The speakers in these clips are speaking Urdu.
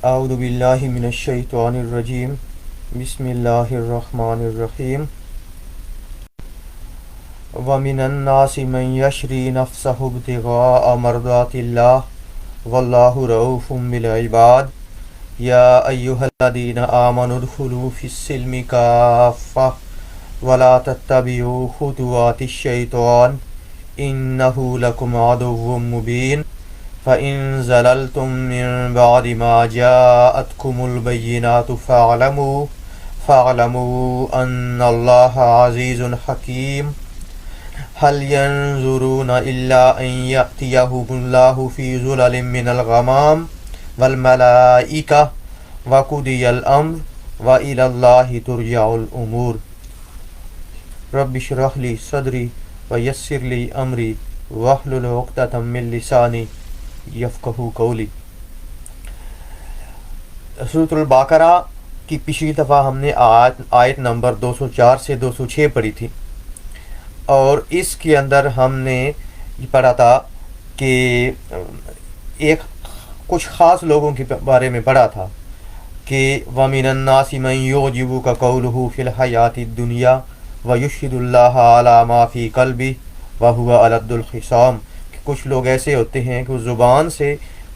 اعوذ باللہ من الشیطان الرجیم بسم اللہ الرحمن الرحیم ومن الناس من یشری نفسہ ابتغاء مرضات اللہ واللہ رؤوف بالعباد یا ایہا الذین آمنوا ادخلوا فی السلم کافہ ولا تتبعوا خطوات الشیطان انہ لکم عدو مبین فَإِن زَلَلْتُم مِّن بَعْدِ مَا جَاءَتْكُمُ الْبَيِّنَاتُ فَاعْلَمُوا أَنَّ اللَّهَ عَزِيزٌ حَكِيمٌ هَلْ يَنظُرُونَ إِلَّا أَن يَأْتِيَهُمُ اللَّهُ فِي ظُلَلٍ مِّنَ الْغَمَامِ وَالْمَلَائِكَةُ وَقُضِيَ الْأَمْرُ وَإِلَى اللَّهِ تُرْجَعُ الْأُمُورُ رَبِّ اشْرَحْ لِي صَدْرِي وَيَسِّرْ لِي أَمْرِي وَاحْلُلْ عُقْدَةً مِّن لِّسَانِي یفقہوا قولی۔ سورۃ البقرہ کی پچھلی دفعہ ہم نے آیت نمبر 204 سے 206 پڑھی تھی، اور اس کے اندر ہم نے پڑھا تھا کہ کچھ خاص لوگوں کے بارے میں پڑھا تھا کہ وَمِنَ النَّاسِ مَن يُعْجِبُكَ قَوْلُهُ فِي الْحَيَاةِ الدُّنْيَا وَيُشْهِدُ اللَّهَ عَلَى مَا فِي قَلْبِهِ وَهُوَ أَلَدُّ الْخِصَامِ۔ کچھ لوگ ایسے ہوتے ہیں کہ زبان سے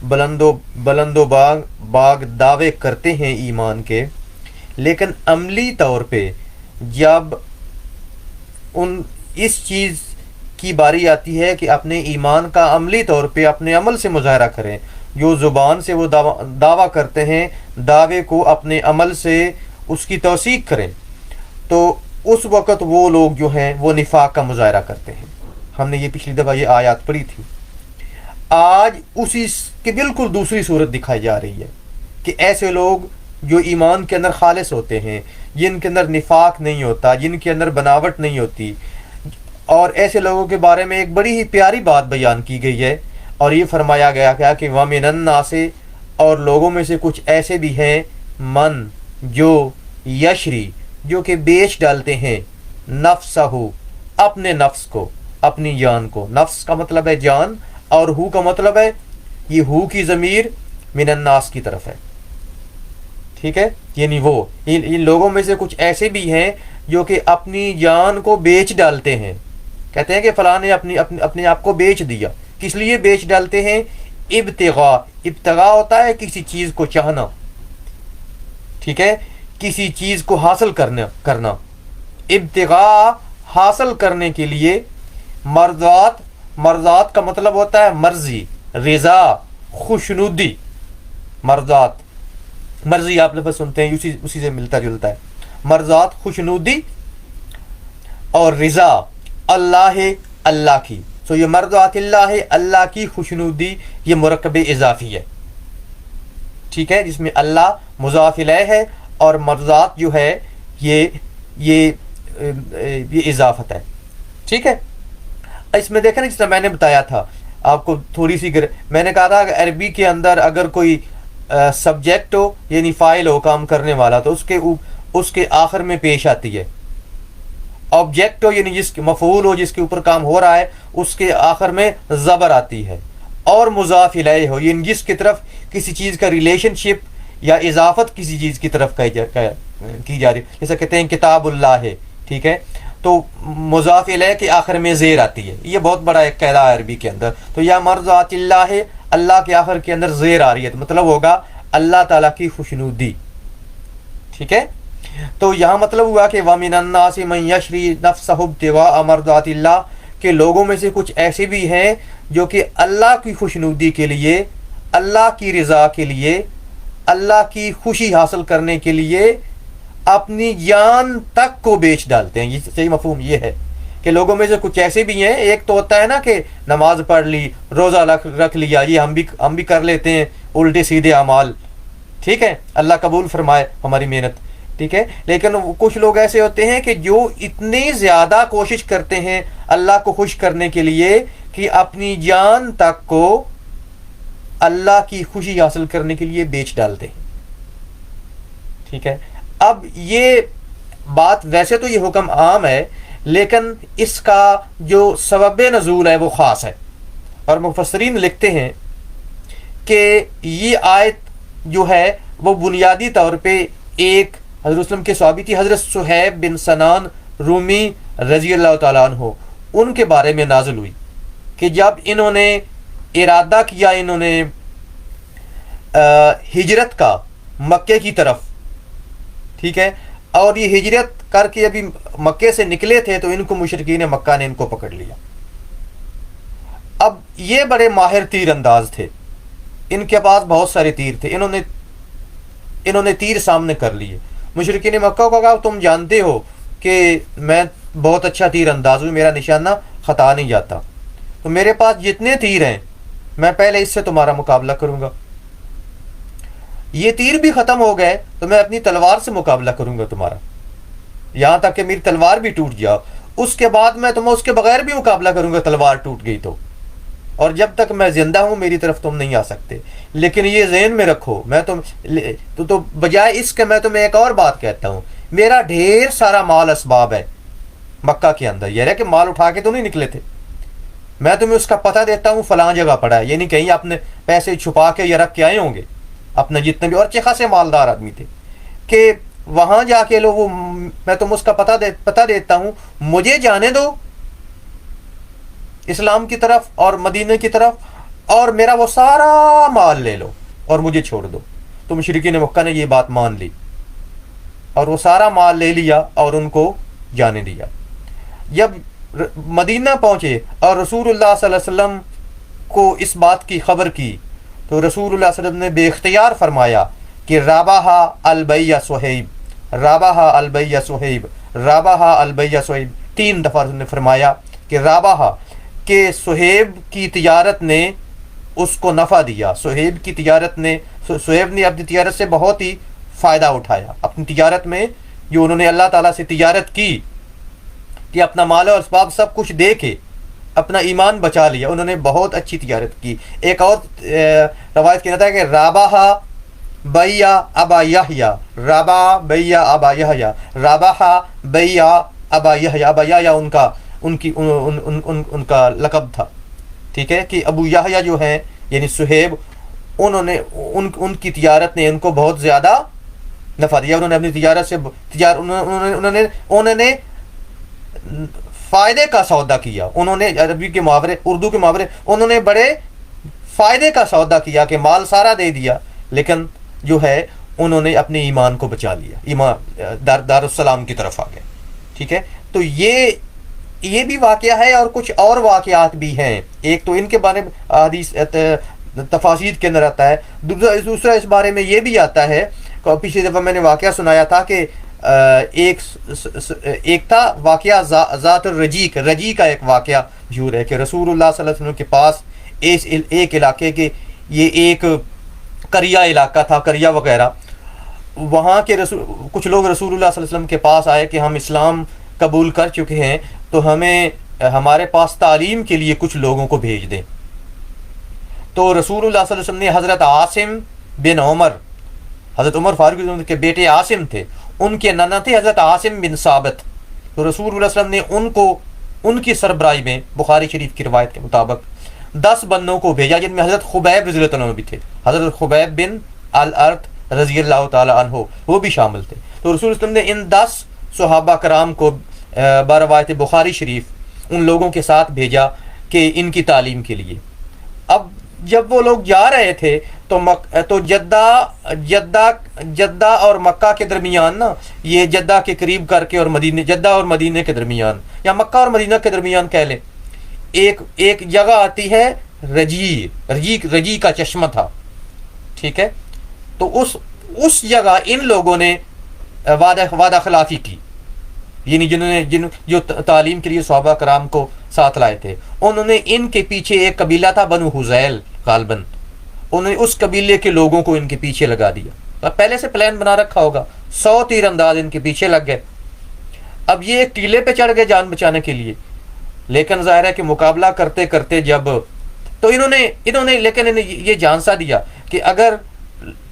بلند و باغ دعوے کرتے ہیں ایمان کے، لیکن عملی طور پہ جب اس چیز کی باری آتی ہے کہ اپنے ایمان کا عملی طور پہ اپنے عمل سے مظاہرہ کریں، جو زبان سے وہ دعویٰ کرتے ہیں، دعوے کو اپنے عمل سے اس کی توثیق کریں، تو اس وقت وہ لوگ جو ہیں وہ نفاق کا مظاہرہ کرتے ہیں۔ ہم نے یہ پچھلی دفعہ یہ آیات پڑھی تھی۔ آج اسی کی بالکل دوسری صورت دکھائی جا رہی ہے کہ ایسے لوگ جو ایمان کے اندر خالص ہوتے ہیں، جن کے اندر نفاق نہیں ہوتا، جن کے اندر بناوٹ نہیں ہوتی، اور ایسے لوگوں کے بارے میں ایک بڑی ہی پیاری بات بیان کی گئی ہے، اور یہ فرمایا گیا کہ وَمِنَ النَّاسِ، اور لوگوں میں سے کچھ ایسے بھی ہیں، من جو یشری، جو کہ بیچ ڈالتے ہیں، نفسہ، اپنے نفس کو، اپنی جان کو۔ نفس کا مطلب ہے جان، اور ہو کا مطلب ہے، یہ ہو کی ضمیر من الناس کی طرف ہے، ٹھیک ہے، یعنی وہ ان لوگوں میں سے کچھ ایسے بھی ہیں جو کہ اپنی جان کو بیچ ڈالتے ہیں۔ کہتے ہیں کہ فلاں نے اپنے آپ کو بیچ دیا۔ کس لیے بیچ ڈالتے ہیں؟ ابتغاء ہوتا ہے کسی چیز کو چاہنا، ٹھیک ہے، کسی چیز کو حاصل کرنا، ابتغاء حاصل کرنے کے لیے۔ مرضات کا مطلب ہوتا ہے مرضی، رضا، خوشنودی۔ مرضی آپ لفظ سنتے ہیں، اسی سے ملتا جلتا ہے۔ مرضات خوشنودی، اور رضا اللہ کی۔ سو یہ مرضات اللہ کی خوشنودی، یہ مرکب اضافی ہے، ٹھیک ہے، جس میں اللہ مضاف الیہ ہے، اور مرضات جو ہے یہ اضافت ہے، ٹھیک ہے۔ اس میں دیکھیں نا، جس طرح میں نے بتایا تھا آپ کو تھوڑی سی، میں نے کہا تھا کہ عربی کے اندر اگر کوئی سبجیکٹ ہو، یعنی فاعل ہو، کام کرنے والا، تو اس کے آخر میں پیش آتی ہے۔ آبجیکٹ ہو، یعنی جس کے مفعول ہو، جس کے اوپر کام ہو رہا ہے، اس کے آخر میں زبر آتی ہے۔ اور مضاف الیہ ہو، یعنی جس کی طرف کسی چیز کا ریلیشن شپ یا اضافت کسی چیز کی طرف کی جا رہی ہے، جیسے کہتے ہیں کتاب اللہ ہے، ٹھیک ہے، تو مضاف الیہ کے آخر میں زیر آتی ہے۔ یہ بہت بڑا ایک قاعدہ ہے عربی کے اندر۔ تو یا مرضات اللہ ہے، اللہ کے آخر کے اندر زیر آ رہی ہے، تو مطلب ہوگا اللہ تعالیٰ کی خوشنودی، ٹھیک ہے۔ تو یہاں مطلب ہوا کہ وَمِنَ النَّاسِ مَن يَشْرِي نَفْسَهُ ابْتِغَاءَ مَرْضَاتِ اللَّهِ، کہ لوگوں میں سے کچھ ایسے بھی ہیں جو کہ اللہ کی خوشنودی کے لیے، اللہ کی رضا کے لیے، اللہ کی خوشی حاصل کرنے کے لیے اپنی جان تک کو بیچ ڈالتے ہیں۔ یہ صحیح مفہوم یہ ہے کہ لوگوں میں سے کچھ ایسے بھی ہیں، ایک تو ہوتا ہے نا کہ نماز پڑھ لی، روزہ رکھ لیا، یہ ہم بھی کر لیتے ہیں الٹے سیدھے اعمال، ٹھیک ہے، اللہ قبول فرمائے ہماری محنت، ٹھیک ہے، لیکن کچھ لوگ ایسے ہوتے ہیں کہ جو اتنی زیادہ کوشش کرتے ہیں اللہ کو خوش کرنے کے لیے کہ اپنی جان تک کو اللہ کی خوشی حاصل کرنے کے لیے بیچ ڈالتے ہیں، ٹھیک ہے۔ اب یہ بات، ویسے تو یہ حکم عام ہے، لیکن اس کا جو سبب نزول ہے وہ خاص ہے، اور مفسرین لکھتے ہیں کہ یہ آیت جو ہے وہ بنیادی طور پہ ایک حضرت وسلم کے صحابی تھی، حضرت صہیب بن سنان رومی رضی اللہ تعالیٰ عنہ، ان کے بارے میں نازل ہوئی کہ جب انہوں نے ارادہ کیا، انہوں نے ہجرت کا مکے کی طرف، ٹھیک ہے، اور یہ ہجرت کر کے ابھی مکے سے نکلے تھے تو ان کو مشرکین مکہ نے ان کو پکڑ لیا۔ اب یہ بڑے ماہر تیر انداز تھے، ان کے پاس بہت سارے تیر تھے، انہوں نے تیر سامنے کر لیے۔ مشرکین مکہ کو کہا تم جانتے ہو کہ میں بہت اچھا تیر انداز ہوں، میرا نشانہ خطا نہیں جاتا، تو میرے پاس جتنے تیر ہیں میں پہلے اس سے تمہارا مقابلہ کروں گا، یہ تیر بھی ختم ہو گئے تو میں اپنی تلوار سے مقابلہ کروں گا تمہارا، یہاں تک کہ میری تلوار بھی ٹوٹ جاؤ، اس کے بعد میں تمہیں اس کے بغیر بھی مقابلہ کروں گا تلوار ٹوٹ گئی تو، اور جب تک میں زندہ ہوں میری طرف تم نہیں آ سکتے۔ لیکن یہ ذہن میں رکھو، میں تو بجائے اس کے میں تمہیں ایک اور بات کہتا ہوں، میرا ڈھیر سارا مال اسباب ہے مکہ کے اندر، یہ ہے کہ مال اٹھا کے تو نہیں نکلے تھے، میں تمہیں اس کا پتہ دیتا ہوں، فلاں جگہ پڑا ہے، یعنی کہیں اپنے پیسے چھپا کے یا رکھ کے آئے ہوں گے اپنے جتنے بھی، اور اچھے خاصے مالدار آدمی تھے، کہ وہاں جا کے لوگ میں تم اس کا پتہ دیتا ہوں، مجھے جانے دو اسلام کی طرف اور مدینہ کی طرف، اور میرا وہ سارا مال لے لو اور مجھے چھوڑ دو۔ تو مشرکین مکہ نے یہ بات مان لی اور وہ سارا مال لے لیا اور ان کو جانے دیا۔ جب مدینہ پہنچے اور رسول اللہ صلی اللہ علیہ وسلم کو اس بات کی خبر کی تو رسول اللہ صلی اللہ علیہ وسلم نے بے اختیار فرمایا کہ رابح البیہ صہیب، رابح البیہ صہیب، رابح البیہ صہیب، 3 دفعہ نے فرمایا کہ رابح، کہ صہیب کی تجارت نے اس کو نفع دیا، صہیب کی تجارت نے، صہیب نے اپنی تجارت سے بہت ہی فائدہ اٹھایا، اپنی تجارت میں جو انہوں نے اللہ تعالیٰ سے تجارت کی کہ اپنا مال اور اسباب سب کچھ دے کے اپنا ایمان بچا لیا، انہوں نے بہت اچھی تجارت کی۔ ایک اور روایت کہتا ہے کہ رابح بیع ابا یحییٰ، رابح بیع ابا یحییٰ، رابح بیع ابا یحییٰ، ابا یحییٰ ان کا لقب تھا، ٹھیک ہے، کہ ابو یحییٰ جو ہیں یعنی صہیب، انہوں نے ان کی تجارت نے ان کو بہت زیادہ نفع دیا، انہوں نے اپنی تجارت سے انہوں نے فائدے کا سودا کیا، انہوں نے عربی کے محاورے، اردو کے محاورے، انہوں نے بڑے فائدے کا سودا کیا کہ مال سارا دے دیا لیکن جو ہے انہوں نے اپنے ایمان کو بچا لیا، ایمان دار السلام کی طرف آ گئے، ٹھیک ہے۔ تو یہ بھی واقعہ ہے اور کچھ اور واقعات بھی ہیں، ایک تو ان کے بارے میں حدیث تفاسیر کے اندر آتا ہے، دوسرا اس بارے میں یہ بھی آتا ہے، پچھلی دفعہ میں نے واقعہ سنایا تھا کہ ایک تھا واقعہ ذات الرجیق، رجی کا ایک واقعہ مشہور ہے کہ رسول اللہ صلی اللہ علیہ وسلم کے پاس ایک علاقے کے، یہ ایک قریہ علاقہ تھا، قریہ وغیرہ، وہاں کے کچھ لوگ رسول اللہ صلی اللہ علیہ وسلم کے پاس آئے کہ ہم اسلام قبول کر چکے ہیں تو ہمیں ہمارے پاس تعلیم کے لیے کچھ لوگوں کو بھیج دیں۔ تو رسول اللہ صلی اللہ علیہ وسلم نے حضرت عاصم بن عمر، حضرت عمر فاروق کے بیٹے عاصم تھے، ان کے نانا تھے حضرت عاصم بن ثابت، تو رسول اللہ صلی اللہ علیہ وسلم نے ان کی سربراہی میں بخاری شریف کی روایت کے مطابق 10 بندوں کو بھیجا، جن میں حضرت خبیب رضی اللہ عنہ بھی تھے، حضرت خبیب بن الارت رضی اللہ تعالیٰ عنہ وہ بھی شامل تھے۔ تو رسول اللہ صلی اللہ علیہ وسلم نے ان 10 صحابہ کرام کو بروایت بخاری شریف ان لوگوں کے ساتھ بھیجا کہ ان کی تعلیم کے لیے۔ اب جب وہ لوگ جا رہے تھے تو جدہ اور مکہ کے درمیان نا، یہ جدہ کے قریب کر کے اور مدینہ، جدہ اور مدینہ کے درمیان یا مکہ اور مدینہ کے درمیان کہہ لیں، ایک جگہ آتی ہے رجی کا چشمہ تھا، ٹھیک ہے۔ تو اس جگہ ان لوگوں نے وعدہ خلافی کی، یعنی جو تعلیم کے لیے صحابہ کرام کو ساتھ لائے تھے، انہوں نے ان کے پیچھے ایک قبیلہ تھا بنو حذیل غالباً، انہوں نے اس قبیلے کے لوگوں کو ان کے پیچھے لگا دیا، پہلے سے پلان بنا رکھا ہوگا، 100 تیر انداز ان کے پیچھے لگ گئے۔ اب یہ ایک ٹیلے پہ چڑھ گئے جان بچانے کے لیے، لیکن ظاہر ہے کہ مقابلہ کرتے کرتے جب تو انہوں نے لیکن یہ جان سا دیا کہ اگر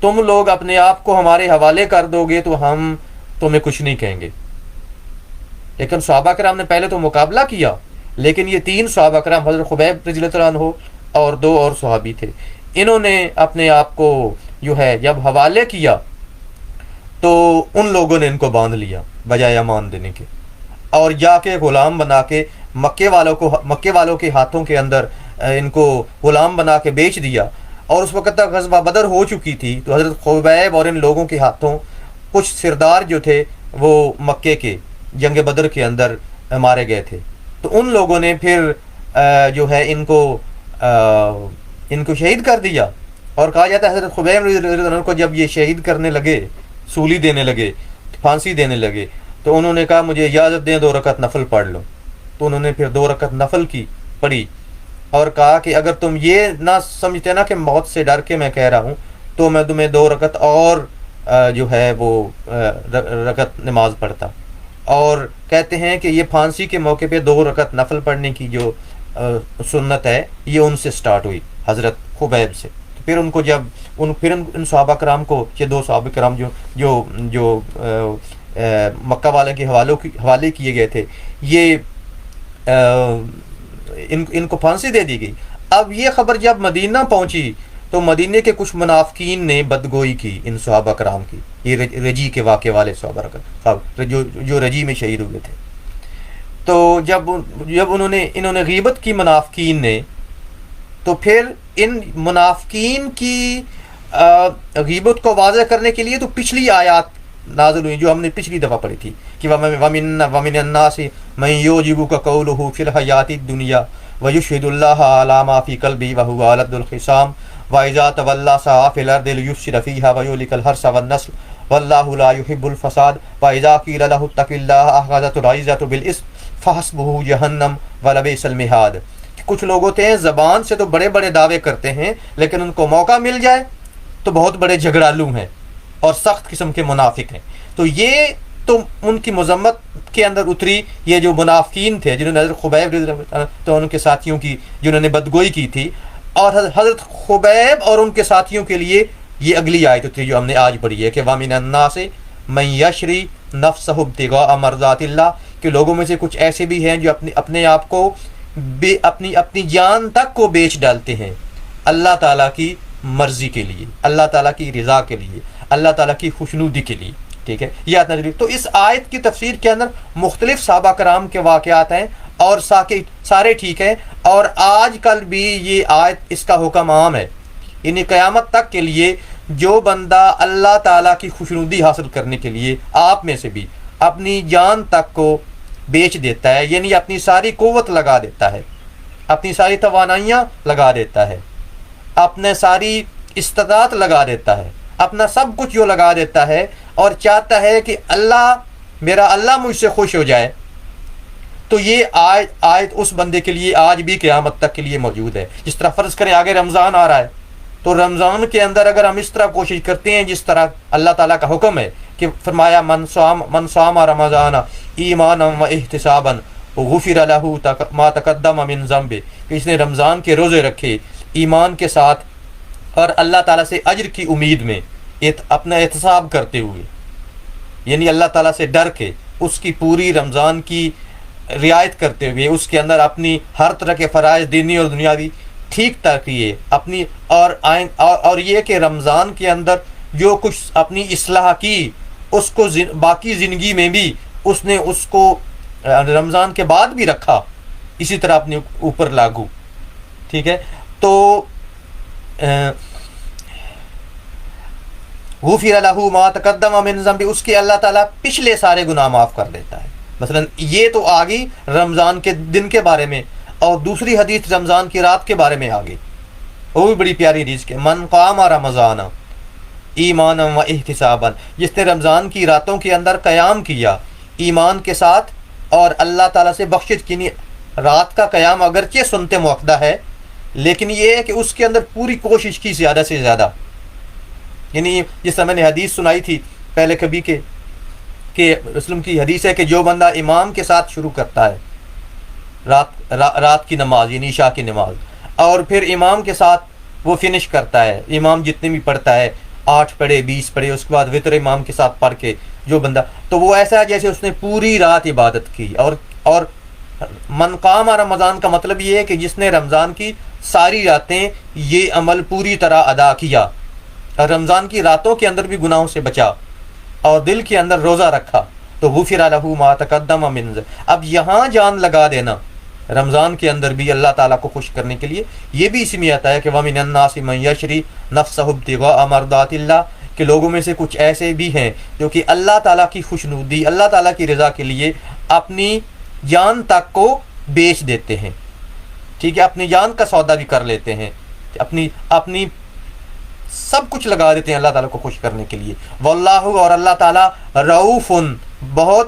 تم لوگ اپنے آپ کو ہمارے حوالے کر دو گے تو ہم تمہیں کچھ نہیں کہیں گے۔ لیکن صحابہ کرام نے پہلے تو مقابلہ کیا، لیکن یہ 3 صحابہ کرام حضرت خبیب رضی اللہ عنہ اور 2 اور صحابی تھے، انہوں نے اپنے آپ کو جو ہے جب حوالے کیا تو ان لوگوں نے ان کو باندھ لیا بجائے امان دینے کے، اور جا کے غلام بنا کے مکے والوں کے ہاتھوں کے اندر ان کو غلام بنا کے بیچ دیا۔ اور اس وقت تک غزوہ بدر ہو چکی تھی، تو حضرت خبیب اور ان لوگوں کے ہاتھوں کچھ سردار جو تھے وہ مکے کے جنگ بدر کے اندر مارے گئے تھے۔ تو ان لوگوں نے پھر جو ہے ان کو شہید کر دیا، اور کہا جاتا ہے حضرت خبیب رضی اللہ عنہ کو جب یہ شہید کرنے لگے، سولی دینے لگے، پھانسی دینے لگے، تو انہوں نے کہا مجھے اجازت دیں 2 رکعت نفل پڑھ لو۔ تو انہوں نے پھر 2 رکعت نفل کی پڑھی، اور کہا کہ اگر تم یہ نہ سمجھتے نا کہ موت سے ڈر کے میں کہہ رہا ہوں، تو میں تمہیں 2 رکعت اور جو ہے وہ رکعت نماز پڑھتا۔ اور کہتے ہیں کہ یہ پھانسی کے موقع پہ 2 رکعت نفل پڑھنے کی جو سنت ہے یہ ان سے سٹارٹ ہوئی، حضرت خبیب سے۔ پھر ان کو جب ان صحابہ کرام کو، یہ 2 صحابہ کرام جو مکہ والے کے حوالے کیے گئے تھے، یہ ان کو پھانسی دے دی گئی۔ اب یہ خبر جب مدینہ پہنچی تو مدینے کے کچھ منافقین نے بدگوئی کی ان صحابہ کرام کی، یہ رجی کے واقعے والے صحابہ کرام جو رجی میں شہید ہوئے تھے۔ تو جب انہوں نے غیبت کی منافقین نے، تو پھر ان منافقین کی غیبت کو واضح کرنے کے لیے تو پچھلی آیات نازل ہوئی جو ہم نے پچھلی دفعہ پڑھی تھی کہ وَمِنَ النَّاسِ مَن يُعْجِبُكَ قَوْلُهُ فِي الْحَيَاةِ الدُّنْيَا وَيُشْهِدُ اللَّهَ عَلَى مَا فِي قَلْبِهِ وَهُوَ أَلَدُّ الْخِصَامِ وَإِذَا تَوَلَّىٰ سَعَىٰ فِي الْأَرْضِ لِيُفْسِدَ فِيهَا وَيُهْلِكَ الْحَرْثَ وَالنَّسْلَ وَاللَّهُ لَا يُحِبُّ الْفَسَادَ وَإِذَا قِيلَ لَهُ اتَّقِ اللَّهَ أَخَذَتْهُ الْعِزَّةُ بِالْإِثْمِ فَحَسْبُهُ جَهَنَّمُ وَلَبِئْسَ الْمِهَادُ۔ کچھ لوگ ہوتے ہیں زبان سے تو بڑے بڑے دعوے کرتے ہیں، لیکن ان کو موقع مل جائے تو بہت بڑے جھگڑالو ہیں اور سخت قسم کے منافق ہیں۔ تو یہ تو ان کی مذمت کے اندر اتری، یہ جو منافقین تھے جنہوں نے حضرت خبیب رضی اللہ عنہ تو ان کے ساتھیوں کی جنہوں نے بدگوئی کی تھی، اور حضرت خبیب اور ان کے ساتھیوں کے لیے یہ اگلی آیت اتری جو ہم نے آج پڑھی ہے کہ وَمِنَ النَّاسِ مَن يَشْرِي نَفْسَهُ ابْتِغَاءَ مَرْضَاتِ اللَّهِ، کہ لوگوں میں سے کچھ ایسے بھی ہیں جو اپنے آپ کو اپنی جان تک کو بیچ ڈالتے ہیں اللہ تعالیٰ کی مرضی کے لیے، اللہ تعالیٰ کی رضا کے لیے، اللہ تعالیٰ کی خوشنودی کے لیے۔ ٹھیک ہے، یہ آیت نازل۔ تو اس آیت کی تفسیر کے اندر مختلف صحابہ کرام کے واقعات ہیں اور سارے ٹھیک ہیں، اور آج کل بھی یہ آیت اس کا حکم عام ہے، یعنی قیامت تک کے لیے جو بندہ اللہ تعالیٰ کی خوشنودی حاصل کرنے کے لیے آپ میں سے بھی اپنی جان تک کو بیچ دیتا ہے، یعنی اپنی ساری قوت لگا دیتا ہے، اپنی ساری توانائیاں لگا دیتا ہے، اپنے ساری استطاعت لگا دیتا ہے، اپنا سب کچھ جو لگا دیتا ہے، اور چاہتا ہے کہ میرا اللہ مجھ سے خوش ہو جائے، تو یہ آیت اس بندے کے لیے آج بھی قیامت تک کے لیے موجود ہے۔ جس طرح فرض کریں آگے رمضان آ رہا ہے، تو رمضان کے اندر اگر ہم اس طرح کوشش کرتے ہیں جس طرح اللہ تعالیٰ کا حکم ہے کہ فرمایا من صام رمضان ایمانا و احتسابا غفر له ما تقدم من ذنبه، کہ اس نے رمضان کے روزے رکھے ایمان کے ساتھ اور اللہ تعالیٰ سے اجر کی امید میں، اپنا احتساب کرتے ہوئے، یعنی اللہ تعالیٰ سے ڈر کے اس کی پوری رمضان کی رعایت کرتے ہوئے اس کے اندر اپنی ہر طرح کے فرائض دینی اور دنیاوی ٹھیک طرح کیے اپنی، اور یہ کہ رمضان کے اندر جو کچھ اپنی اصلاح کی اس کو باقی زندگی میں بھی اس نے اس کو رمضان کے بعد بھی رکھا، اسی طرح اپنے اوپر لاگو۔ ٹھیک ہے، تو غفر له ما تقدم من ذنب، اس کے اللہ تعالیٰ پچھلے سارے گناہ معاف کر دیتا ہے۔ مثلا یہ تو آگئی رمضان کے دن کے بارے میں، اور دوسری حدیث رمضان کی رات کے بارے میں آگئی، وہ بھی بڑی پیاری حدیث کہ من قام رمضان ایمانا و احتسابا، جس نے رمضان کی راتوں کے اندر قیام کیا ایمان کے ساتھ اور اللہ تعالیٰ سے بخشش کی۔ رات کا قیام اگرچہ سنت موقدہ ہے، لیکن یہ ہے کہ اس کے اندر پوری کوشش کی زیادہ سے زیادہ، یعنی جس طرح میں نے حدیث سنائی تھی پہلے کبھی کہ رسول کی حدیث ہے کہ جو بندہ امام کے ساتھ شروع کرتا ہے رات کی نماز یعنی عشاء کی نماز، اور پھر امام کے ساتھ وہ فنش کرتا ہے، امام جتنے بھی پڑھتا ہے 8 پڑھے 20 پڑھے، اس کے بعد وطر امام کے ساتھ پڑھ کے جو بندہ، تو وہ ایسا ہے جیسے اس نے پوری رات عبادت کی۔ اور من قام رمضان کا مطلب یہ ہے کہ جس نے رمضان کی ساری راتیں یہ عمل پوری طرح ادا کیا، اور رمضان کی راتوں کے اندر بھی گناہوں سے بچا اور دل کے اندر روزہ رکھا تو غفر لہ ما تقدم من ذنبہ۔ اب یہاں جان لگا دینا رمضان کے اندر بھی اللہ تعالیٰ کو خوش کرنے کے لیے، یہ بھی اسی میں آتا ہے کہ وَمِنَ النَّاسِ مَن يَشْرِي نَفْسَهُ ابْتِغَاءَ مَرْضَاتِ اللَّهِ، کہ لوگوں میں سے کچھ ایسے بھی ہیں جو کہ اللہ تعالیٰ کی خوشنودی، اللہ تعالیٰ کی رضا کے لیے اپنی جان تک کو بیچ دیتے ہیں، ٹھیک ہے، اپنی جان کا سودا بھی کر لیتے ہیں، اپنی سب کچھ لگا دیتے ہیں اللہ تعالیٰ کو خوش کرنے کے لیے۔ واللہ، اور اللہ تعالیٰ رؤوف، بہت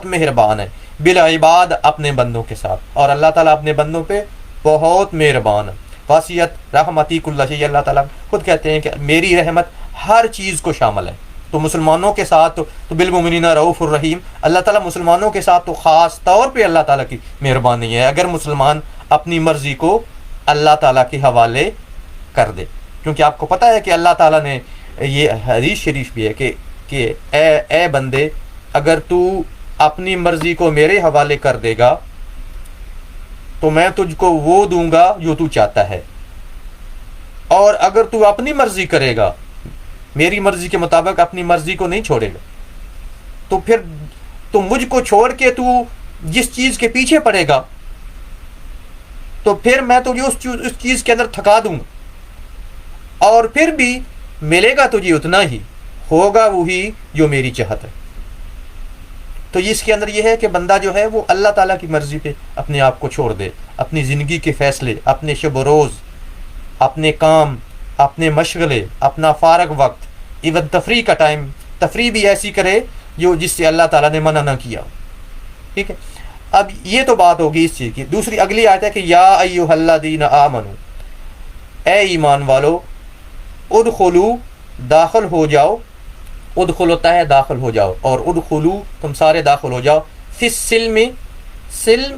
مہربان ہے، بالعباد، اپنے بندوں کے ساتھ، اور اللہ تعالیٰ اپنے بندوں پہ بہت مہربان ہے۔ واسعت رحمتی کل شیء، اللہ تعالیٰ خود کہتے ہیں کہ میری رحمت ہر چیز کو شامل ہے۔ تو مسلمانوں کے ساتھ تو بالمؤمنین رؤوف الرحیم، اللہ تعالیٰ مسلمانوں کے ساتھ تو خاص طور پہ اللہ تعالیٰ کی مہربانی ہے اگر مسلمان اپنی مرضی کو اللہ تعالیٰ کے حوالے کر دے، کیونکہ آپ کو پتہ ہے کہ اللہ تعالیٰ نے یہ حدیث شریف بھی ہے کہ اے بندے، اگر تو اپنی مرضی کو میرے حوالے کر دے گا تو میں تجھ کو وہ دوں گا جو تو چاہتا ہے، اور اگر تو اپنی مرضی کرے گا، میری مرضی کے مطابق اپنی مرضی کو نہیں چھوڑے گا، تو پھر تو مجھ کو چھوڑ کے تو جس چیز کے پیچھے پڑے گا تو پھر میں تجھے اس چیز کے اندر تھکا دوں گا، اور پھر بھی ملے گا تجھے اتنا ہی، ہوگا وہی جو میری چاہت ہے۔ تو اس کے اندر یہ ہے کہ بندہ جو ہے وہ اللہ تعالیٰ کی مرضی پہ اپنے آپ کو چھوڑ دے، اپنی زندگی کے فیصلے، اپنے شب و روز، اپنے کام، اپنے مشغلے، اپنا فارغ وقت، ایون تفریح کا ٹائم، تفریح بھی ایسی کرے جس سے اللہ تعالیٰ نے منع نہ کیا، ٹھیک ہے۔ اب یہ تو بات ہوگی اس چیز کی۔ دوسری اگلی آیت ہے کہ یا ایھا الذین آمنوا، اے ایمان والو، ادخلوا، داخل ہو جاؤ، ادخل ہوتا ہے داخل ہو جاؤ، اور ادخلوا تم سارے داخل ہو جاؤ، فی السلم، سلم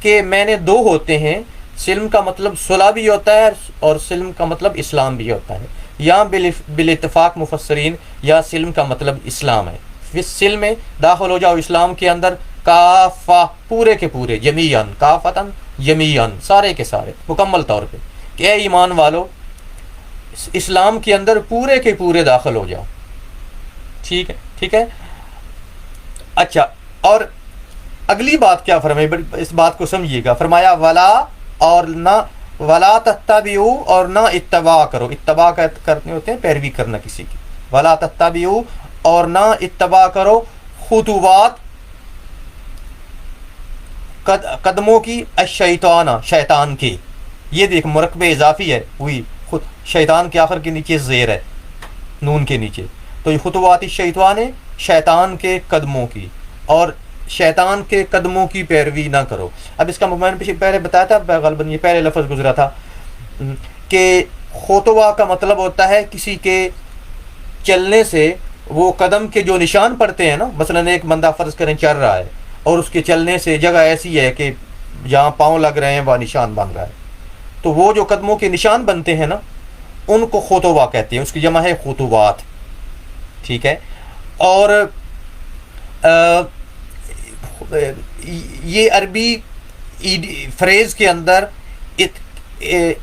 کے معنی دو ہوتے ہیں، سلم کا مطلب صلح بھی ہوتا ہے اور سلم کا مطلب اسلام بھی ہوتا ہے، یہاں بالاتفاق مفسرین یا سلم کا مطلب اسلام ہے۔ فی السلم، داخل ہو جاؤ اسلام کے اندر، کافہ، پورے کے پورے، جمیعاً، کافتاً جمیعاً، سارے کے سارے، مکمل طور پہ، کہ اے ایمان والو اسلام کے اندر پورے کے پورے داخل ہو جاؤ، ٹھیک ہے، ٹھیک ہے۔ اچھا، اور اگلی بات کیا فرمائی، اس بات کو سمجھیے گا، فرمایا ولا، اور نہ، ولا تتبعوا، اور نہ اتباع کرو، اتباع کرنے ہوتے ہیں پیروی کرنا کسی کی، ولا تتبعوا، اور نہ اتباع کرو، خطوات، قدموں کی، الشیطان، شیطان کی، یہ دیکھ مرکب اضافی ہے، وہی خود شیطان کے آخر کے نیچے زیر ہے، نون کے نیچے، تو یہ خطوات الشیطان ہے، شیطان کے قدموں کی، اور شیطان کے قدموں کی پیروی نہ کرو۔ اب اس کا میں نے پہلے بتایا تھا، غالباً یہ پہلے لفظ گزرا تھا کہ خطوہ کا مطلب ہوتا ہے کسی کے چلنے سے وہ قدم کے جو نشان پڑتے ہیں نا، مثلا ایک بندہ فرض کریں چل رہا ہے اور اس کے چلنے سے جگہ ایسی ہے کہ جہاں پاؤں لگ رہے ہیں وہ نشان بن رہا ہے، تو وہ جو قدموں کے نشان بنتے ہیں نا ان کو خطوہ کہتے ہیں، اس کی جمع ہے خطوات، ٹھیک ہے۔ اور یہ عربی فریز کے اندر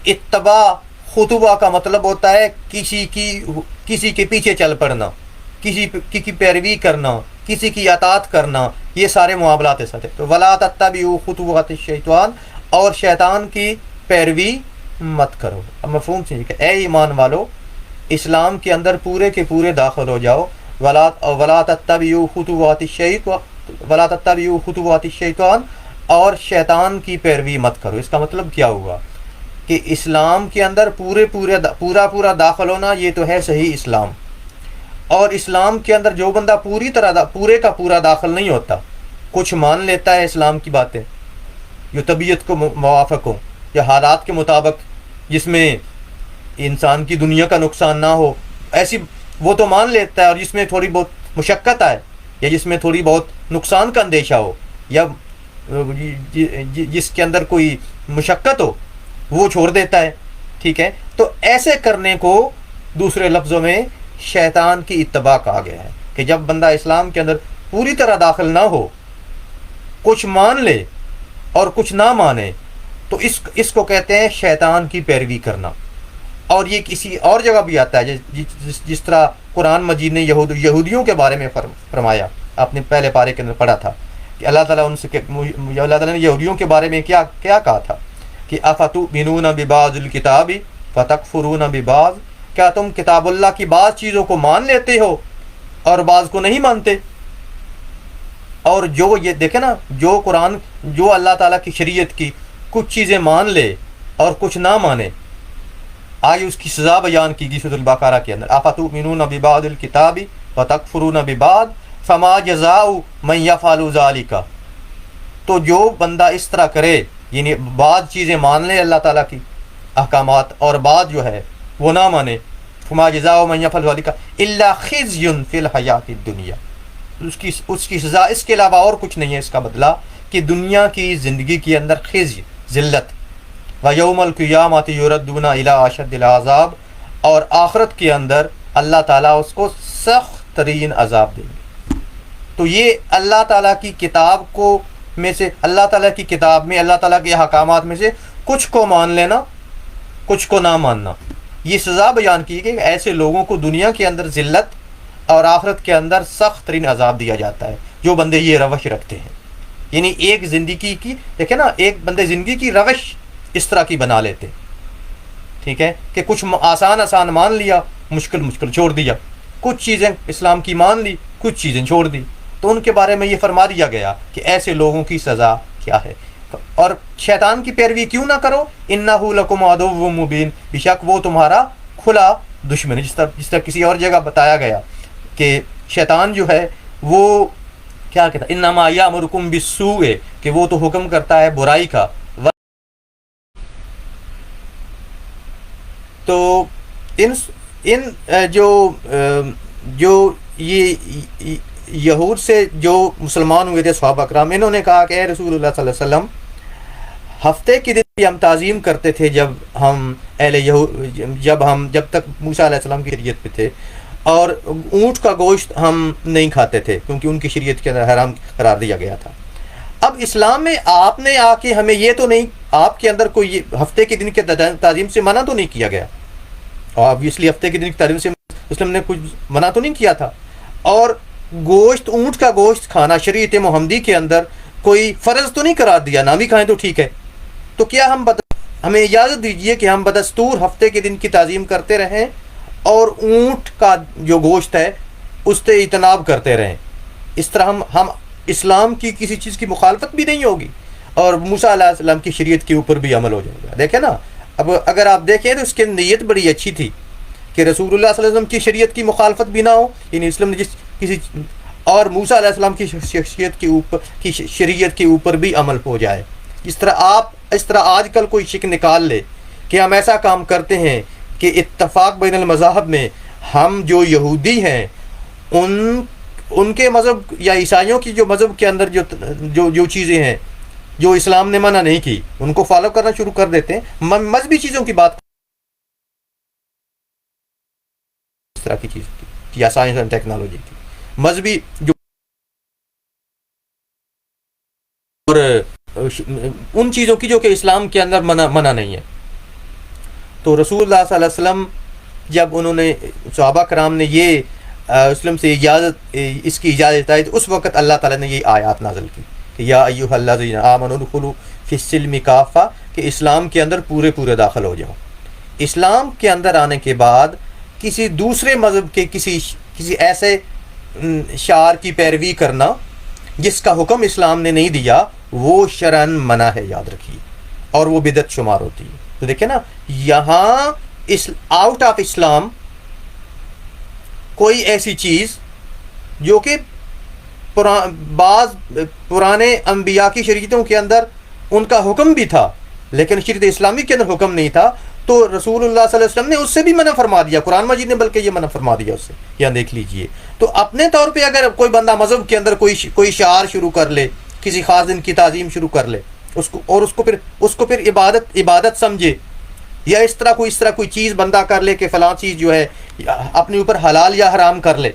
اتباع خطوہ کا مطلب ہوتا ہے کسی کے پیچھے چل پڑنا، کسی کی پیروی کرنا، کسی کی اطاعت کرنا، یہ سارے معاملات ساتھ ہیں۔ تو ولا تتبعوا خطوات الشیطان، اور شیطان کی پیروی مت کرو۔ اب مفہوم چاہیے کہ اے ایمان والو اسلام کے اندر پورے کے پورے داخل ہو جاؤ، ولا تتبعوا خطوات الشیطان، ولا تتبعوا خطوات الشیطان، اور شیطان کی پیروی مت کرو۔ اس کا مطلب کیا ہوا کہ اسلام کے اندر پورا داخل ہونا، یہ تو ہے صحیح اسلام، اور اسلام کے اندر جو بندہ پورے کا پورا داخل نہیں ہوتا، کچھ مان لیتا ہے اسلام کی باتیں جو طبیعت کو موافق ہو یا حالات کے مطابق، جس میں انسان کی دنیا کا نقصان نہ ہو، ایسی وہ تو مان لیتا ہے، اور جس میں تھوڑی بہت مشقت آئے یا جس میں تھوڑی بہت نقصان کا اندیشہ ہو یا جس کے اندر کوئی مشقت ہو وہ چھوڑ دیتا ہے، ٹھیک ہے۔ تو ایسے کرنے کو دوسرے لفظوں میں شیطان کی اتباع کہا گیا ہے، کہ جب بندہ اسلام کے اندر پوری طرح داخل نہ ہو، کچھ مان لے اور کچھ نہ مانے، تو اس کو کہتے ہیں شیطان کی پیروی کرنا۔ اور یہ کسی اور جگہ بھی آتا ہے، جس طرح قرآن مجید نے یہودیوں کے بارے میں فرمایا، آپ نے پہلے پارے کے اندر پڑھا تھا کہ اللہ تعالیٰ اللہ تعالیٰ نے یہودیوں کے بارے میں کیا کہا تھا کہ افتؤمنون ببعض الکتاب فتکفرون ببعض، کیا تم کتاب اللہ کی بعض چیزوں کو مان لیتے ہو اور بعض کو نہیں مانتے؟ اور جو یہ دیکھیں نا، جو قرآن، جو اللہ تعالیٰ کی شریعت کی کچھ چیزیں مان لے اور کچھ نہ مانے، آگے اس کی سزا بیان کی گئی سورۃ البقرہ کے اندر، افتؤمنون ببعض الکتاب وتکفرون ببعض فما جزاء من یفعل ذلک، تو جو بندہ اس طرح کرے، یعنی بعض چیزیں مان لے اللہ تعالیٰ کی احکامات اور بعض جو ہے وہ نہ مانے، فما جزاء من یفعل ذلک الا خزی فی الحیاۃ الدنیا، اس کی سزا اس کے علاوہ اور کچھ نہیں ہے، اس کا بدلہ کہ دنیا کی زندگی کے اندر خزی، ذلت، وَيَوْمَ الْقِيَامَةِ يُرَدُّونَ إِلَىٰ أَشَدِّ الْعَذَابِ، اور آخرت کے اندر اللہ تعالیٰ اس کو سخت ترین عذاب دیں گے۔ تو یہ اللہ تعالیٰ کی کتاب کو میں سے، اللہ تعالیٰ کی کتاب میں اللہ تعالیٰ کے احکامات میں سے کچھ کو مان لینا، کچھ کو نہ ماننا، یہ سزا بیان کی کہ ایسے لوگوں کو دنیا کے اندر ذلت اور آخرت کے اندر سخت ترین عذاب دیا جاتا ہے جو بندے یہ روش رکھتے ہیں۔ یعنی ایک زندگی کی، دیکھیں نا، ایک بندے زندگی کی روش اس طرح کی بنا لیتے، ٹھیک ہے، کہ کچھ آسان مان لیا، مشکل چھوڑ دیا، کچھ چیزیں اسلام کی مان لی، کچھ چیزیں چھوڑ دی، تو ان کے بارے میں یہ فرما دیا گیا کہ ایسے لوگوں کی سزا کیا ہے۔ اور شیطان کی پیروی کیوں نہ کرو، انہ لکم عدو مبین، بے شک وہ تمہارا کھلا دشمن ہے، جس طرح کسی اور جگہ بتایا گیا کہ شیطان جو ہے وہ کیا کہتا ہے، انما یامرکم بالسوء، کہ وہ تو حکم کرتا ہے برائی کا۔ تو ان جو یہ یہود سے جو مسلمان ہوئے تھے صحابہ کرام، انہوں نے کہا کہ اے رسول اللہ صلی اللہ علیہ وسلم، ہفتے کے دن کی ہم تعظیم کرتے تھے جب تک موسیٰ علیہ السلام کی شریعت پہ تھے، اور اونٹ کا گوشت ہم نہیں کھاتے تھے کیونکہ ان کی شریعت کے اندر حرام قرار دیا گیا تھا۔ اب اسلام میں آپ نے آ کے ہمیں یہ تو نہیں، آپ کے اندر کوئی ہفتے کے دن کے تعظیم سے منع تو نہیں کیا گیا، اور obviously ہفتے کے دن کی تعظیم سے اسلام نے کچھ منع تو نہیں کیا تھا، اور گوشت، اونٹ کا گوشت کھانا شریعت محمدی کے اندر کوئی فرض تو نہیں قرار دیا، نہ بھی کھائیں تو ٹھیک ہے، تو کیا ہمیں اجازت دیجئے کہ ہم بدستور ہفتے کے دن کی تعظیم کرتے رہیں اور اونٹ کا جو گوشت ہے اس سے اجتناب کرتے رہیں؟ اس طرح ہم اسلام کی کسی چیز کی مخالفت بھی نہیں ہوگی اور موسیٰ علیہ السلام کی شریعت کے اوپر بھی عمل ہو جائے گا۔ دیکھیں نا، اب اگر آپ دیکھیں تو اس کی نیت بڑی اچھی تھی کہ رسول اللہ صلی اللہ علیہ وسلم کی شریعت کی مخالفت بھی نہ ہو، یعنی اسلام نے کسی اور موسیٰ علیہ السلام کی شریعت کے اوپر بھی عمل ہو جائے۔ اس طرح آج کل کوئی شک نکال لے کہ ہم ایسا کام کرتے ہیں کہ اتفاق بین المذاہب میں ہم جو یہودی ہیں ان کے مذہب یا عیسائیوں کی جو مذہب کے اندر جو چیزیں ہیں جو اسلام نے منع نہیں کی ان کو فالو کرنا شروع کر دیتے ہیں۔ مذہبی چیزوں کی بات اس طرح کی چیز یا سائنس اینڈ ٹیکنالوجی کی، مذہبی جو اور ان چیزوں کی جو کہ اسلام کے اندر منع نہیں ہے۔ تو رسول اللہ صلی اللہ علیہ وسلم جب انہوں نے صحابہ کرام نے یہ اسلام سے اس کی اجازت آئی، تو اس وقت اللہ تعالیٰ نے یہ آیات نازل کی کہ یا ایھا الذین آمنوا ادخلوا فی السلم کافہ، کہ اسلام کے اندر پورے داخل ہو جاؤ۔ اسلام کے اندر آنے کے بعد کسی دوسرے مذہب کے کسی ایسے شعار کی پیروی کرنا جس کا حکم اسلام نے نہیں دیا، وہ شرعاً منع ہے، یاد رکھیے، اور وہ بدعت شمار ہوتی ہے۔ تو دیکھیں نا، یہاں آؤٹ آف اسلام کوئی ایسی چیز جو کہ بعض پرانے انبیاء کی شریعتوں کے اندر ان کا حکم بھی تھا لیکن شریعت اسلامی کے اندر حکم نہیں تھا، تو رسول اللہ صلی اللہ علیہ وسلم نے اس سے بھی منع فرما دیا، قرآن مجید نے بلکہ یہ منع فرما دیا اس سے، یہاں دیکھ لیجئے۔ تو اپنے طور پہ اگر کوئی بندہ مذہب کے اندر کوئی شعار شروع کر لے، کسی خاص دن کی تعظیم شروع کر لے، اس کو پھر عبادت سمجھے، یا اس طرح کوئی چیز بندہ کر لے کہ فلاں چیز جو ہے اپنے اوپر حلال یا حرام کر لے،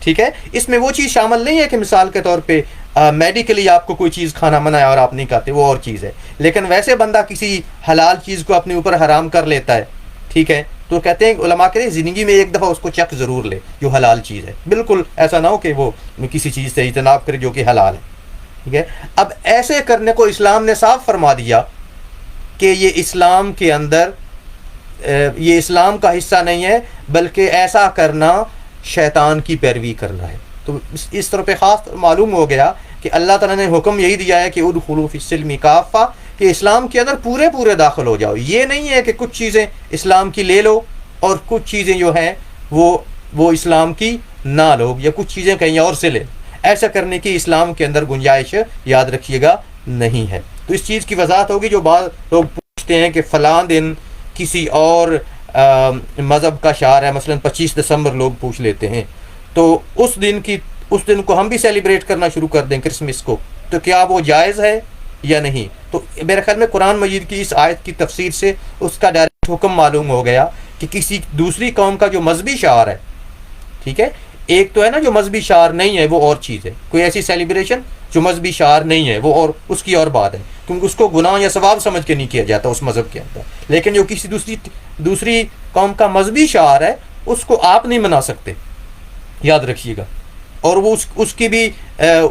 ٹھیک ہے، اس میں وہ چیز شامل نہیں ہے کہ مثال کے طور پہ میڈیکلی آپ کو کوئی چیز کھانا منع ہے اور آپ نہیں کھاتے، وہ اور چیز ہے، لیکن ویسے بندہ کسی حلال چیز کو اپنے اوپر حرام کر لیتا ہے، ٹھیک ہے، تو کہتے ہیں علماء کہتے ہیں زندگی میں ایک دفعہ اس کو چک ضرور لے جو حلال چیز ہے، بالکل ایسا نہ ہو کہ وہ کسی چیز سے اجتناب کرے جو کہ حلال ہے، ٹھیک ہے۔ اب ایسے کرنے کو اسلام نے صاف فرما دیا کہ یہ اسلام کے اندر یہ اسلام کا حصہ نہیں ہے، بلکہ ایسا کرنا شیطان کی پیروی کرنا ہے۔ تو اس طرح پہ خاص معلوم ہو گیا کہ اللہ تعالیٰ نے حکم یہی دیا ہے کہ ادخلوا فی السلم کافہ، کہ اسلام کے اندر پورے داخل ہو جاؤ۔ یہ نہیں ہے کہ کچھ چیزیں اسلام کی لے لو اور کچھ چیزیں جو ہیں وہ اسلام کی نہ لو، یا کچھ چیزیں کہیں اور سے لے، ایسا کرنے کی اسلام کے اندر گنجائش یاد رکھیے گا نہیں ہے۔ تو اس چیز کی وضاحت ہوگی۔ جو بعض لوگ پوچھتے ہیں کہ فلاں دن کسی اور مذہب کا شعار ہے، مثلا 25 دسمبر لوگ پوچھ لیتے ہیں، تو اس دن کو ہم بھی سیلیبریٹ کرنا شروع کر دیں کرسمس کو، تو کیا وہ جائز ہے یا نہیں؟ تو میرے خیال میں قرآن مجید کی اس آیت کی تفسیر سے اس کا ڈائریکٹ حکم معلوم ہو گیا کہ کسی دوسری قوم کا جو مذہبی شعار ہے، ٹھیک ہے، ایک تو ہے نا جو مذہبی شعار نہیں ہے وہ اور چیز ہے، کوئی ایسی سیلیبریشن جو مذہبی شعار نہیں ہے وہ اور اس کی اور بات ہے، کیونکہ اس کو گناہ یا ثواب سمجھ کے نہیں کیا جاتا اس مذہب کے اندر۔ لیکن جو کسی دوسری قوم کا مذہبی شعار ہے اس کو آپ نہیں منا سکتے، یاد رکھیے گا۔ اور وہ اس کی بھی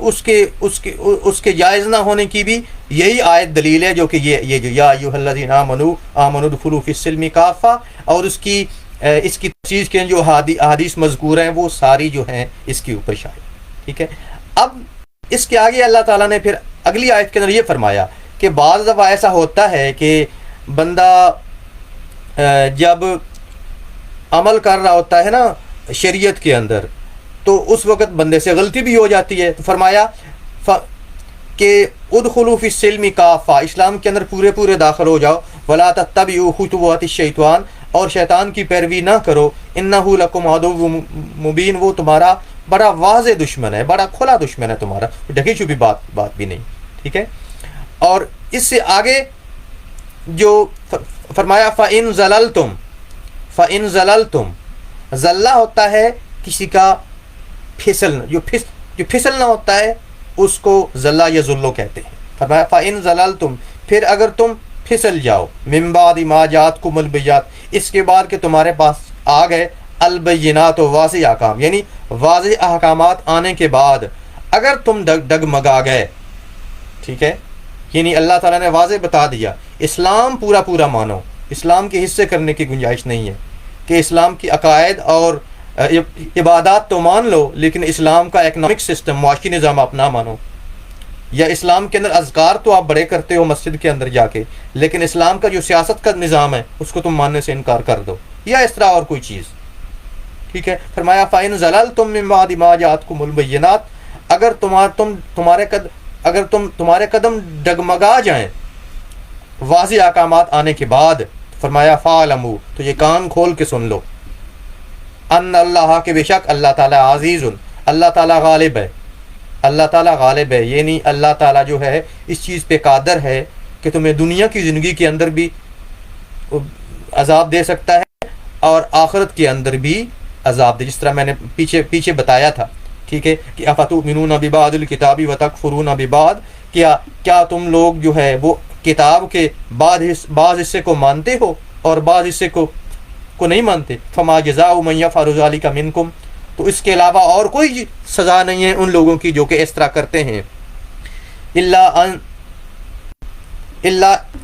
اس کے جائز نہ ہونے کی بھی یہی آیت دلیل ہے، جو کہ یہ جو یا ایھا الذین آمنوا ادخلوا فی السلم کافہ، اور اس کی تفسیر کے جو احادیث مذکور ہیں وہ ساری جو ہیں اس کے اوپر شاہد، ٹھیک ہے۔ اب اس کے آگے اللہ تعالیٰ نے پھر اگلی آیت کے اندر یہ فرمایا کہ بعض دفعہ ایسا ہوتا ہے کہ بندہ جب عمل کر رہا ہوتا ہے نا شریعت کے اندر، تو اس وقت بندے سے غلطی بھی ہو جاتی ہے، تو فرمایا کہ ادخلوا فی السلم کافہ، اسلام کے اندر پورے داخل ہو جاؤ، ولا تتبعوا خطوات الشیطان، اور شیطان کی پیروی نہ کرو، انہ لکم عدو مبین، وہ تمہارا بڑا واضح دشمن ہے، بڑا کھلا دشمن ہے تمہارا، ڈھکی چھپی بات بھی نہیں، ٹھیک ہے۔ اور اس سے آگے جو فرمایا فَإِن زَلَلْتُمْ، زلہ ہوتا ہے کسی کا پھسلنا، جو پھسلنا ہوتا ہے اس کو زلہ یا ذلو کہتے ہیں۔ فرمایا فَإِن زَلَلْتُمْ، پھر اگر تم پھسل جاؤ، من بعد ما جاءتکم البینات، اس کے بعد کہ تمہارے پاس آ گئے البینات و واضح احکام، یعنی واضح احکامات آنے کے بعد اگر تم ڈگمگا گئے، ٹھیک ہے، یعنی اللہ تعالیٰ نے واضح بتا دیا اسلام پورا مانو، اسلام کے حصے کرنے کی گنجائش نہیں ہے کہ اسلام کی عقائد اور عبادات تو مان لو لیکن اسلام کا اکنامک سسٹم، معاشی نظام آپ نہ مانو، یا اسلام کے اندر اذکار تو آپ بڑے کرتے ہو مسجد کے اندر جا کے، لیکن اسلام کا جو سیاست کا نظام ہے اس کو تم ماننے سے انکار کر دو، یا اس طرح اور کوئی چیز، ٹھیک ہے۔ فرمایا فَإِن زَلَلْتُم مِّن بَعْدِ مَا جَاءَتْكُمُ الْبَيِّنَاتُ، اگر تمہارے قدم ڈگمگا جائیں واضح احکامات آنے کے بعد، فرمایا فَاعْلَمُوا، تو یہ کان کھول کے سن لو، ان اللہ، کہ بے شک اللہ تعالیٰ عزیز، اللہ تعالیٰ غالب ہے، اللہ تعالیٰ غالب ہے، یعنی اللہ تعالیٰ جو ہے اس چیز پہ قادر ہے کہ تمہیں دنیا کی زندگی کے اندر بھی عذاب دے سکتا ہے اور آخرت کے اندر بھی عذاب دے، جس طرح میں نے پیچھے بتایا تھا، ٹھیک ہے، کہ افتؤمنون ببعض الکتاب وتکفرون ببعض، کیا تم لوگ جو ہے وہ کتاب کے بعض حصے کو مانتے ہو اور بعض حصے کو نہیں مانتے، فما جزاء من یفعل ذلک منکم، تو اس کے علاوہ اور کوئی سزا نہیں ہے ان لوگوں کی جو کہ اس طرح کرتے ہیں،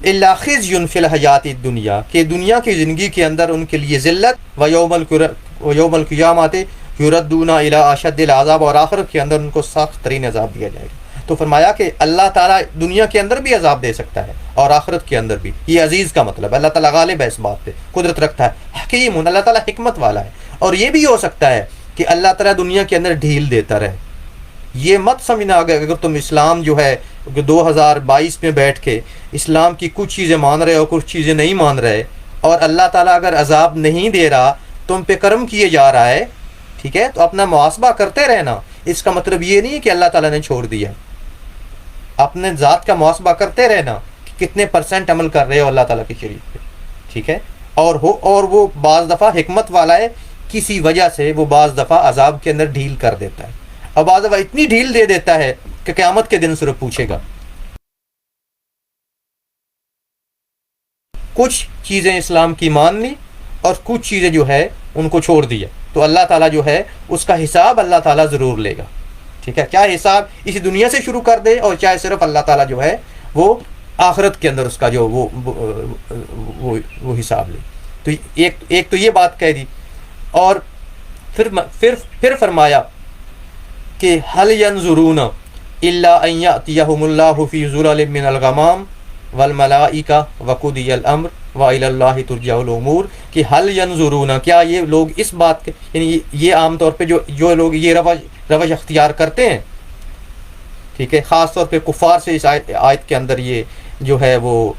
الا خزی فی الحیات الدنیا، کہ دنیا کی زندگی کے اندر ان کے لیے ذلت، ویوم القیامت یردون الی اشد العذاب، اور آخرت کے اندر ان کو سخت ترین عذاب دیا جائے گا۔ تو فرمایا کہ اللہ تعالیٰ دنیا کے اندر بھی عذاب دے سکتا ہے اور آخرت کے اندر بھی، یہ عزیز کا مطلب ہے، اللہ تعالیٰ غالب ہے اس بات پہ، قدرت رکھتا ہے، حکیم، اللہ تعالیٰ حکمت والا ہے۔ اور یہ بھی ہو سکتا ہے کہ اللہ تعالیٰ دنیا کے اندر ڈھیل دیتا رہے، یہ مت سمجھنا اگر تم اسلام جو ہے 2022 میں بیٹھ کے اسلام کی کچھ چیزیں مان رہے اور کچھ چیزیں نہیں مان رہے، اور اللہ تعالیٰ اگر عذاب نہیں دے رہا، تم پہ کرم کیے جا رہا ہے، ٹھیک ہے، تو اپنا محاسبہ کرتے رہنا، اس کا مطلب یہ نہیں کہ اللہ تعالیٰ نے چھوڑ دیا، اپنے ذات کا محاسبہ کرتے رہنا کہ کتنے % عمل کر رہے ہو اللہ تعالیٰ کی شریعت پہ، ٹھیک ہے، اور وہ بعض دفعہ حکمت والا ہے، کسی وجہ سے وہ بعض دفعہ عذاب کے اندر ڈھیل کر دیتا ہے، اور بعض دفعہ اتنی ڈھیل دے دیتا ہے کہ قیامت کے دن صرف پوچھے گا۔ کچھ چیزیں اسلام کی مان لی اور کچھ چیزیں جو ہے ان کو چھوڑ دیا، تو اللہ تعالیٰ جو ہے اس کا حساب اللہ تعالیٰ ضرور لے گا، ٹھیک ہے، چاہے حساب اسی دنیا سے شروع کر دے اور چاہے صرف اللہ تعالیٰ جو ہے وہ آخرت کے اندر اس کا جو وہ حساب لے۔ تو ایک تو یہ بات کہہ دی، اور پھر فرمایا کہ حل ینظرون الا ان یأتیہم اللہ فی ظلل من الغمام والملائکہ وقضی الامر وإلی اللہ ترجع الامور، کہ حل ینظرون، کیا یہ لوگ اس بات کے، یعنی یہ عام طور پہ جو لوگ یہ روش اختیار کرتے ہیں، ٹھیک ہے، خاص طور پہ کفار سے اس آیت کے اندر یہ جو ہے وہ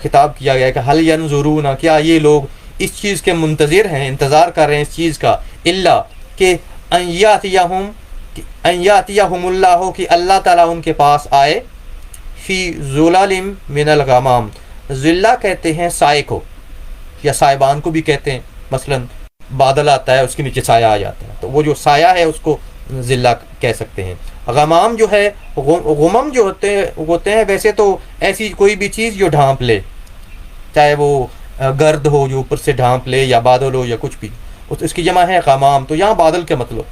خطاب کیا گیا ہے کہ حل ینظرون، کیا یہ لوگ اس چیز کے منتظر ہیں، انتظار کر رہے ہیں اس چیز کا، الا کہ ان یاتیہم اللہ، کہ اللہ تعالیٰ ان کے پاس آئے، فی ظلال من الغمام، ظلہ کہتے ہیں سائے کو، یا سائبان کو بھی کہتے ہیں، مثلا بادل آتا ہے اس کے نیچے سایہ آ جاتا ہے، تو وہ جو سایہ ہے اس کو ظلہ کہہ سکتے ہیں۔ غمام جو ہے، غمم جو ہوتے ہیں ویسے تو ایسی کوئی بھی چیز جو ڈھانپ لے، چاہے وہ گرد ہو جو اوپر سے ڈھانپ لے، یا بادل ہو یا کچھ بھی، اس کی جمع ہے غمام، تو یہاں بادل کے مطلب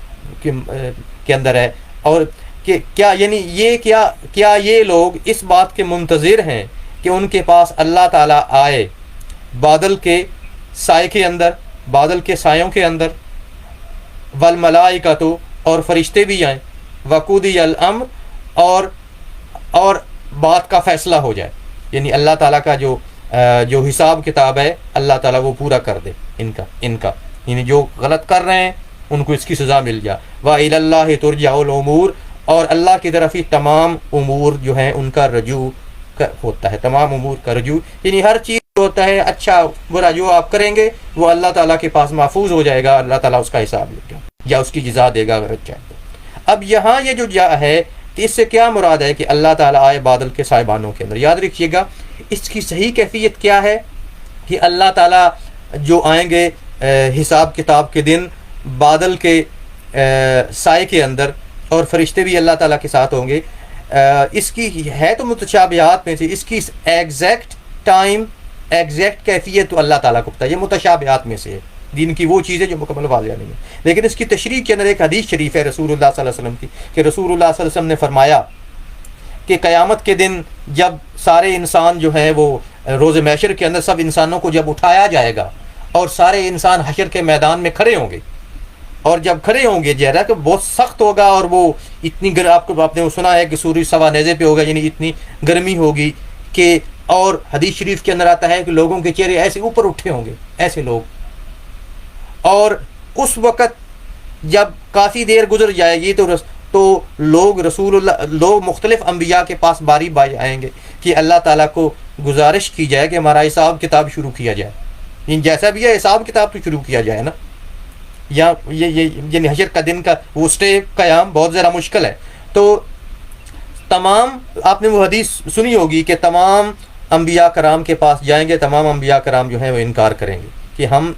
کے اندر ہے۔ اور کہ کیا یعنی یہ کیا یہ لوگ اس بات کے منتظر ہیں کہ ان کے پاس اللہ تعالیٰ آئے بادل کے سائے کے اندر، بادل کے سایوں کے اندر، والملائکۃ، اور فرشتے بھی آئیں، وقضی الامر، اور بات کا فیصلہ ہو جائے، یعنی اللہ تعالیٰ کا جو حساب کتاب ہے اللہ تعالیٰ وہ پورا کر دے ان کا، یعنی جو غلط کر رہے ہیں ان کو اس کی سزا مل جائے۔ وإلی اللہ ترجع الامور، اور اللہ کی طرف ہی تمام امور جو ہیں ان کا رجوع ہوتا ہے، تمام امور کا رجوع، یعنی ہر چیز ہوتا ہے اچھا برا جو آپ کریں گے وہ اللہ تعالیٰ کے پاس محفوظ ہو جائے گا، اللہ تعالیٰ اس کا حساب لے گا یا اس کی جزا دے گا اگر اچھا ہے۔ اب یہاں یہ جو جا ہے کہ اس سے کیا مراد ہے کہ اللہ تعالیٰ آئے بادل کے سائبانوں کے اندر، یاد رکھیے گا اس کی صحیح کیفیت کیا ہے کہ اللہ تعالیٰ جو آئیں گے حساب کتاب کے دن بادل کے سائے کے اندر، اور فرشتے بھی اللہ تعالیٰ کے ساتھ ہوں گے، اس کی ہے تو متشابہات میں سے، اس کی ایگزیکٹ ٹائم، ایگزیکٹ کیفیت تو اللہ تعالیٰ کو پتہ ہے، یہ متشابہات میں سے ہے، دین کی وہ چیزیں جو مکمل واضح نہیں ہے۔ لیکن اس کی تشریح کے اندر ایک حدیث شریف ہے رسول اللہ صلی اللہ علیہ وسلم کی، کہ رسول اللہ صلی اللہ علیہ وسلم نے فرمایا کہ قیامت کے دن جب سارے انسان جو ہیں وہ روز محشر کے اندر سب انسانوں کو جب اٹھایا جائے گا اور سارے انسان حشر کے میدان میں کھڑے ہوں گے، اور جب کھڑے ہوں گے جہرا تو بہت سخت ہوگا، اور وہ اتنی آپ نے سنا ہے کہ سورج سوا نیزے پہ ہوگا، یعنی اتنی گرمی ہوگی کہ، اور حدیث شریف کے اندر آتا ہے کہ لوگوں کے چہرے ایسے اوپر اٹھے ہوں گے، ایسے لوگ، اور اس وقت جب کافی دیر گزر جائے گی تو لوگ مختلف انبیاء کے پاس باری بائی آئیں گے کہ اللہ تعالیٰ کو گزارش کی جائے کہ ہمارا حساب کتاب شروع کیا جائے، یعنی جیسا بھی ہے حساب کتاب تو شروع کیا جائے نا، یا یعنی حشر کا دن کا وہ اسٹے قیام بہت ذرا مشکل ہے۔ تو تمام آپ نے وہ حدیث سنی ہوگی کہ تمام انبیاء کرام کے پاس جائیں گے، تمام انبیاء کرام جو ہیں وہ انکار کریں گے کہ ہم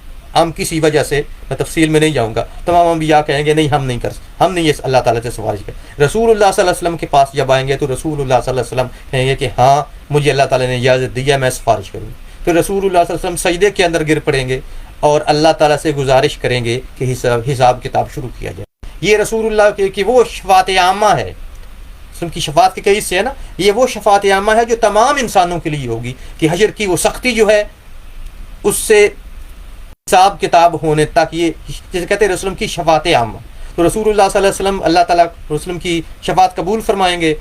کسی وجہ سے، میں تفصیل میں نہیں جاؤں گا، تمام انبیاء کہیں گے نہیں ہم نہیں یہ اللہ تعالیٰ سے سفارش کریں۔ رسول اللہ صلی اللہ علیہ وسلم کے پاس جب آئیں گے تو رسول اللہ صلی اللہ علیہ وسلم کہیں گے کہ ہاں مجھے اللہ تعالیٰ نے اجازت دی ہے، میں سفارش کروں گی۔ پھر رسول اللہ صلی اللہ علیہ وسلم سجدے کے اندر گر پڑیں گے اور اللہ تعالیٰ سے گزارش کریں گے کہ حساب کتاب شروع کیا جائے۔ یہ رسول اللہ کی وہ شفاعت عامہ ہے، ان کی شفاعت کے کئی حصے ہیں نا، یہ وہ شفاعت عامہ ہے جو تمام انسانوں کے لیے ہوگی کہ حشر کی وہ سختی جو ہے اس سے حساب کتاب ہونے تک، یہ جیسے کہتے ہیں رسول کی شفاعت عامہ، تو رسول اللہ صلی اللہ علیہ وسلم اللہ تعالیٰ رسول کی شفاعت قبول فرمائیں گے۔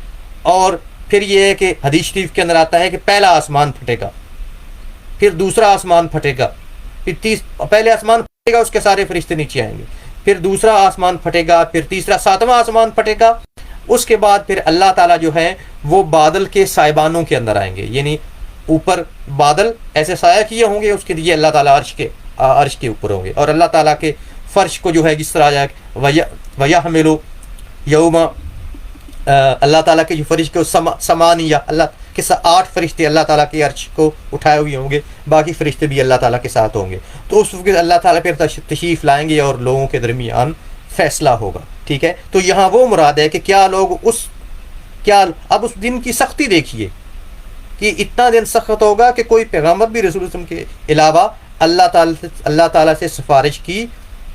اور پھر یہ ہے کہ حدیث شریف کے اندر آتا ہے کہ پہلا آسمان پھٹے گا، پھر دوسرا آسمان پھٹے گا، پھر پہلے آسمان پھٹے گا اس کے سارے فرشتے نیچے آئیں گے، پھر دوسرا آسمان پھٹے گا، پھر تیسرا ساتواں آسمان پھٹے گا، اس کے بعد پھر اللہ تعالیٰ جو ہے وہ بادل کے سائبانوں کے اندر آئیں گے، یعنی اوپر بادل ایسے سایہ کیے ہوں گے، اس کے لیے اللہ تعالیٰ عرش کے اوپر ہوں گے، اور اللہ تعالیٰ کے فرش کو جو ہے جس طرح آیا وَيَحْمِلُ یوم، اللہ تعالیٰ کے جو فرش کو سمانیہ، اللہ کے 8 فرشتے اللہ تعالیٰ کے عرش کو اٹھائے ہوئے ہوں گے، باقی فرشتے بھی اللہ تعالیٰ کے ساتھ ہوں گے، تو اس وقت اللہ تعالیٰ پھر تشریف لائیں گے اور لوگوں کے درمیان فیصلہ ہوگا، ٹھیک ہے۔ تو یہاں وہ مراد ہے کہ کیا لوگ اب اس دن کی سختی دیکھیے کہ اتنا دن سخت ہوگا کہ کوئی پیغمبر بھی رسول اللہ کے علاوہ اللہ تعالیٰ سے سفارش کی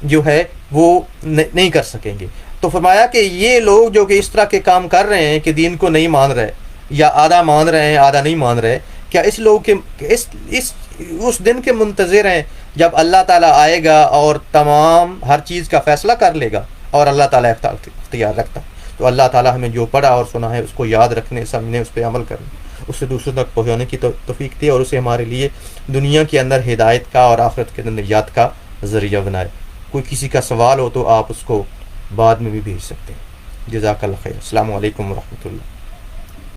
جو ہے وہ نہیں کر سکیں گے. تو فرمایا کہ یہ لوگ جو کہ اس طرح کے کام کر رہے ہیں کہ دین کو نہیں مان رہے یا آدھا مان رہے ہیں آدھا نہیں مان رہے، کیا اس لوگ کے اس دن کے منتظر ہیں جب اللہ تعالیٰ آئے گا اور تمام ہر چیز کا فیصلہ کر لے گا اور اللہ تعالیٰ اختیار رکھتا. تو اللہ تعالیٰ ہمیں جو پڑھا اور سنا ہے اس کو یاد رکھنے، سمجھنے، اس پہ عمل کرنے، اس سے دوسروں تک پہنچانے کی توفیق دے اور اسے ہمارے لیے دنیا کے اندر ہدایت کا اور آخرت کے اندر نجات کا ذریعہ بنائے. کوئی کسی کا سوال ہو تو آپ اس کو بعد میں بھی بھیج سکتے ہیں. جزاک اللہ خیر. السلام علیکم ورحمۃ اللہ.